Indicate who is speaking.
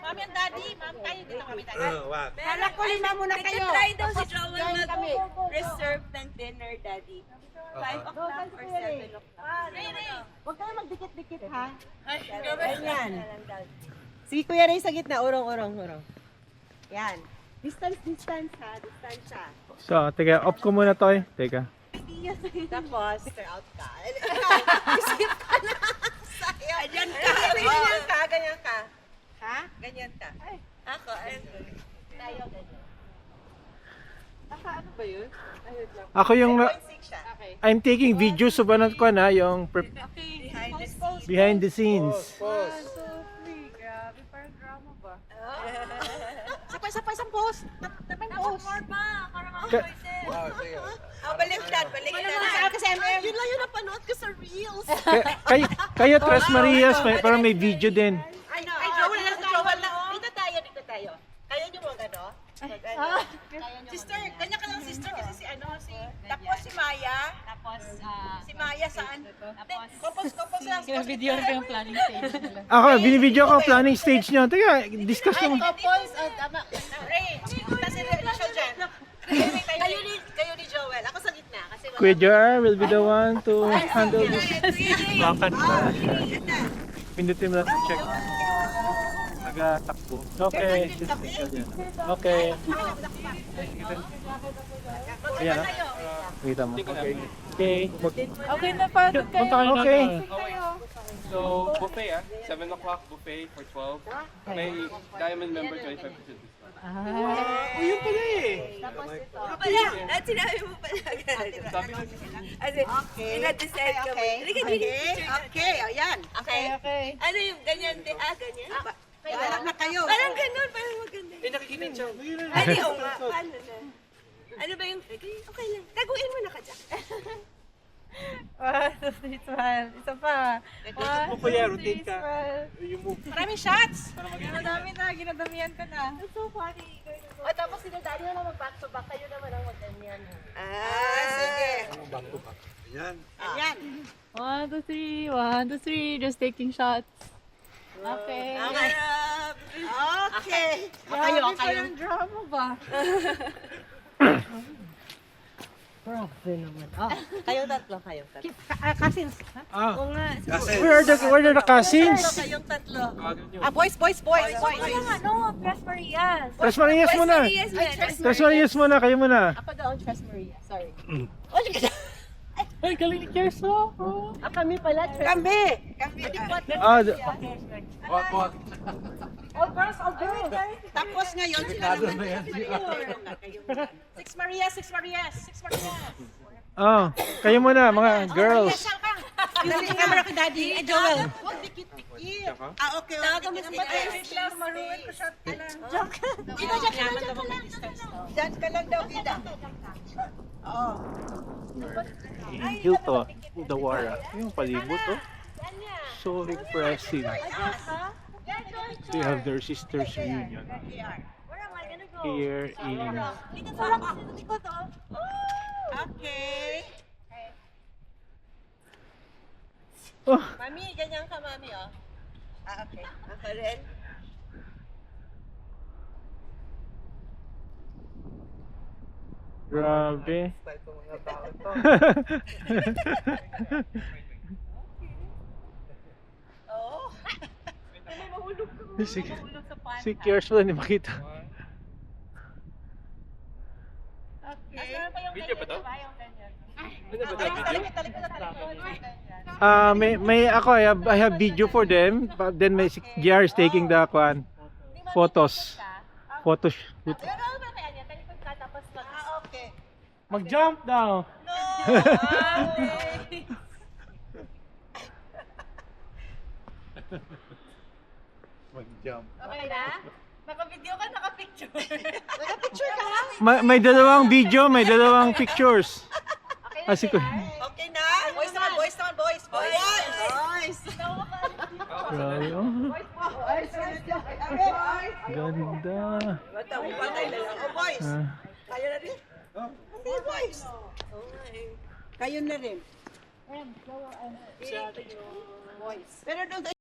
Speaker 1: Mami and daddy, ma'am, tayo dito kami tayo.
Speaker 2: Kala ko lima muna kayo.
Speaker 3: Try daw si Joel mag-reserve ng dinner, daddy. 5 o'clock or 7 o'clock.
Speaker 2: Huwag kayo magdikit-dikit, ha?
Speaker 3: Ganyan.
Speaker 2: Sige, Kuya Ray, sa gitna. Urong. Yan. Distance, ha? Distansya.
Speaker 4: So, teka, off ko muna to eh. Teka.
Speaker 2: Tapos, Mr. Out ka.
Speaker 3: Isip ka na. Ganyan ka.
Speaker 2: Ganyan ka. Ha? Ganyan ka.
Speaker 3: Ako,
Speaker 2: Tayo, ganyan. Ano ba yun?
Speaker 4: Ako yung,
Speaker 2: 6 siya.
Speaker 4: I'm taking videos so banat ko na yung behind the scenes.
Speaker 1: Grabe, parang drama ba?
Speaker 2: Sapay, isang post.
Speaker 3: More pa. Para mga voices. Baliktad.
Speaker 2: Kasi MM.
Speaker 3: Yun lang yung napanood ko sa Reels.
Speaker 4: Kayo, Tres Marias, parang may video din.
Speaker 2: Ay, Joel na. Dito tayo. Kaya nyo mo gano?
Speaker 3: Sister, kanya ka lang sister kasi tapos si Maya. Si Maya saan? Kopos lang.
Speaker 1: Kina-video na yung planning stage nila.
Speaker 4: Ako, binibideo ko planning stage nyo. Teka, discuss naman.
Speaker 2: Couples, tama. Ray, punta si Rachel dyan. Kayo ni Joel. Ako sa gitna. Kasi
Speaker 4: Kuya Joel will be the one to handle this. Bakit ba? Pindutin mo natin check. Nagatakbo. Okay. Okay. Ayan ha. Kita mo. Okay.
Speaker 1: Okay na pa.
Speaker 4: Okay.
Speaker 5: So, buffet 7 o'clock buffet for 12. May diamond member 25% discount.
Speaker 4: Yun pala eh.
Speaker 3: At sinabi mo pala.
Speaker 5: Sabi ko,
Speaker 3: Ina-decide ka ba?
Speaker 2: Okay, ayan.
Speaker 1: Okay.
Speaker 3: Ano yung ganyan din? Ganyan?
Speaker 2: Wala na kayo.
Speaker 3: Parang ganun, parang maganda.
Speaker 5: nakikita siya.
Speaker 3: Ay, oo nga. Paano na? Ano ba yung... Okay lang. Taguin mo na ka dyan.
Speaker 1: Isa pa.
Speaker 4: Mo kuya, rotate ka.
Speaker 1: Maraming shots. Madami na, ginadamihan ko na.
Speaker 2: It's so funny. O tapos sila daddy na lang mag-back to back. Kayo naman ang mag-ganyan.
Speaker 3: Sige.
Speaker 2: Ayan.
Speaker 1: 1, 2, 3. 1, 2, 3. Just taking shots. Okay.
Speaker 2: Okay.
Speaker 1: Kayo. Parang drama ba?
Speaker 2: Grabe naman. Kayo tatlo. Cousins.
Speaker 4: Ah,
Speaker 3: Oo nga.
Speaker 4: where are the cousins?
Speaker 3: Kayong tatlo.
Speaker 2: Boys.
Speaker 3: No, Tres Marias.
Speaker 4: Tres Marias muna. Tres Marias muna, kayo muna.
Speaker 2: Ako daw, Tres Maria. Sorry.
Speaker 4: Ay, galing ni Kerso.
Speaker 2: Kami pala, Tres.
Speaker 3: Kami.
Speaker 4: Ah,
Speaker 2: All girls. Tapos ngayon, sila naman. 6 Maria.
Speaker 4: oh, kayo muna, mga girls.
Speaker 2: Dali ka camera ko, daddy. Joel. Huwag dikit-dikit. Okay.
Speaker 3: Tawagan mo si
Speaker 1: Maruin ko shot ka lang.
Speaker 2: Diyan ka lang daw, Ida.
Speaker 4: Hilton, Udawara. Yung palibot, oh. So impressive. They have their sisters reunion here in...
Speaker 2: Okay.
Speaker 4: Oh,
Speaker 2: Mami, ganyan ka, mami, oh. Okay.
Speaker 3: Ako rin.
Speaker 4: grabe. si Kers wala ni makita.
Speaker 5: Video ba to?
Speaker 4: May ako, I have video for them. But then may si GR is taking the photos. Photos.
Speaker 2: Okay.
Speaker 4: Mag-jump daw. Mag-jump.
Speaker 1: Okay na? Naka-video ka, naka-picture.
Speaker 2: Naka-picture ka?
Speaker 4: May dalawang video, may dalawang pictures. Si
Speaker 2: Okay na? Boys.
Speaker 4: Grabe, oh. Ganda.
Speaker 2: Boys. Kayo na rin? Boys. Kayo na rin. Boys. Pero doon